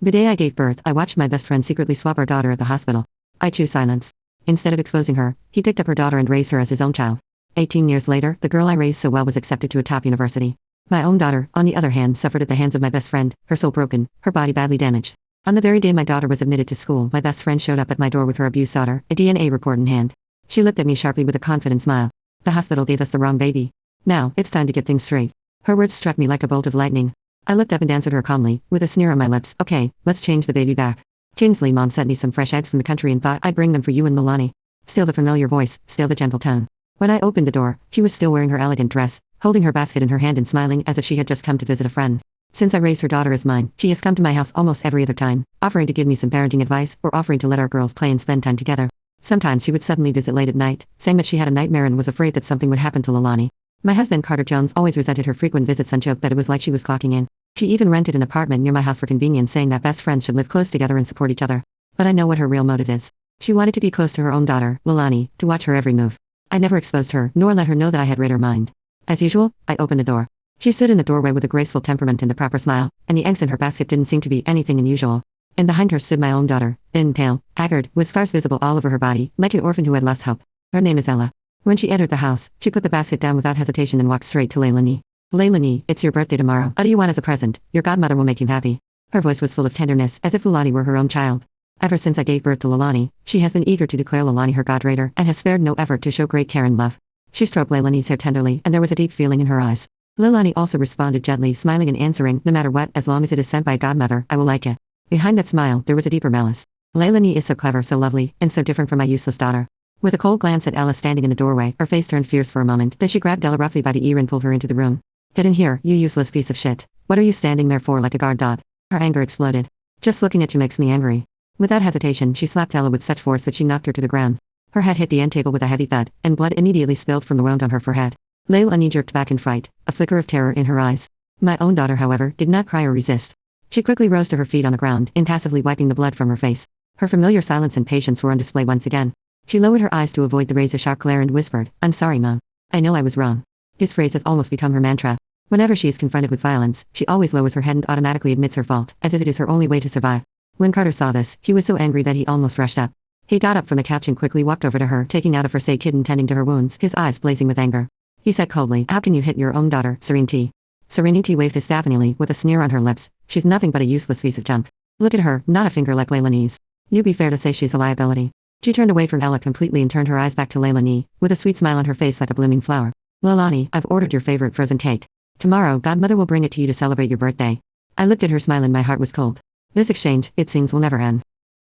The day I gave birth, I watched my best friend secretly swap our daughter at the hospital. I chose silence. Instead of exposing her, he picked up her daughter and raised her as his own child. 18 years later, the girl I raised so well was accepted to a top university. My own daughter, on the other hand, suffered at the hands of my best friend, her soul broken, her body badly damaged. On the very day my daughter was admitted to school, my best friend showed up at my door with her abused daughter, a DNA report in hand. She looked at me sharply with a confident smile. The hospital gave us the wrong baby. Now, it's time to get things straight. Her words struck me like a bolt of lightning. I looked up and answered her calmly, with a sneer on my lips. Okay, let's change the baby back. Kingsley Mom sent me some fresh eggs from the country and thought I'd bring them for you and Leilani. Still the familiar voice, still the gentle tone. When I opened the door, she was still wearing her elegant dress, holding her basket in her hand and smiling as if she had just come to visit a friend. Since I raised her daughter as mine, she has come to my house almost every other time, offering to give me some parenting advice or offering to let our girls play and spend time together. Sometimes she would suddenly visit late at night, saying that she had a nightmare and was afraid that something would happen to Leilani. My husband Carter Jones always resented her frequent visits and joked that it was like she was clocking in. She even rented an apartment near my house for convenience, saying that best friends should live close together and support each other. But I know what her real motive is. She wanted to be close to her own daughter, Leilani, to watch her every move. I never exposed her, nor let her know that I had read her mind. As usual, I opened the door. She stood in the doorway with a graceful temperament and a proper smile, and the eggs in her basket didn't seem to be anything unusual. And behind her stood my own daughter, thin, pale, haggard, with scars visible all over her body, like an orphan who had lost hope. Her name is Ella. When she entered the house, she put the basket down without hesitation and walked straight to Leilani. Leilani, it's your birthday tomorrow. What do you want as a present? Your godmother will make you happy. Her voice was full of tenderness, as if Leilani were her own child. Ever since I gave birth to Leilani, she has been eager to declare Leilani her godraider and has spared no effort to show great care and love. She stroked Leilani's hair tenderly, and there was a deep feeling in her eyes. Leilani also responded gently, smiling and answering, no matter what, as long as it is sent by godmother, I will like it. Behind that smile, there was a deeper malice. Leilani is so clever, so lovely, and so different from my useless daughter. With a cold glance at Ella standing in the doorway, her face turned fierce for a moment, then she grabbed Ella roughly by the ear and pulled her into the room. Get in here, you useless piece of shit. What are you standing there for like a guard dog? Her anger exploded. Just looking at you makes me angry. Without hesitation, she slapped Ella with such force that she knocked her to the ground. Her head hit the end table with a heavy thud, and blood immediately spilled from the wound on her forehead. Leilani jerked back in fright, a flicker of terror in her eyes. My own daughter, however, did not cry or resist. She quickly rose to her feet on the ground, impassively wiping the blood from her face. Her familiar silence and patience were on display once again. She lowered her eyes to avoid the razor-sharp glare and whispered, I'm sorry, Mom. I know I was wrong. This phrase has almost become her mantra. Whenever she is confronted with violence, she always lowers her head and automatically admits her fault, as if it is her only way to survive. When Carter saw this, he was so angry that he almost rushed up. He got up from the couch and quickly walked over to her, taking out a first aid kit and tending to her wounds, his eyes blazing with anger. He said coldly, how can you hit your own daughter, Serenity? Serenity waved his staff angrily, with a sneer on her lips. She's nothing but a useless piece of junk. Look at her, not a finger like Leilani's. You'd be fair to say she's a liability. She turned away from Ella completely and turned her eyes back to Leilani, with a sweet smile on her face like a blooming flower. Leilani, I've ordered your favorite frozen cake. Tomorrow, godmother will bring it to you to celebrate your birthday. I looked at her smile and my heart was cold. This exchange, it seems, will never end.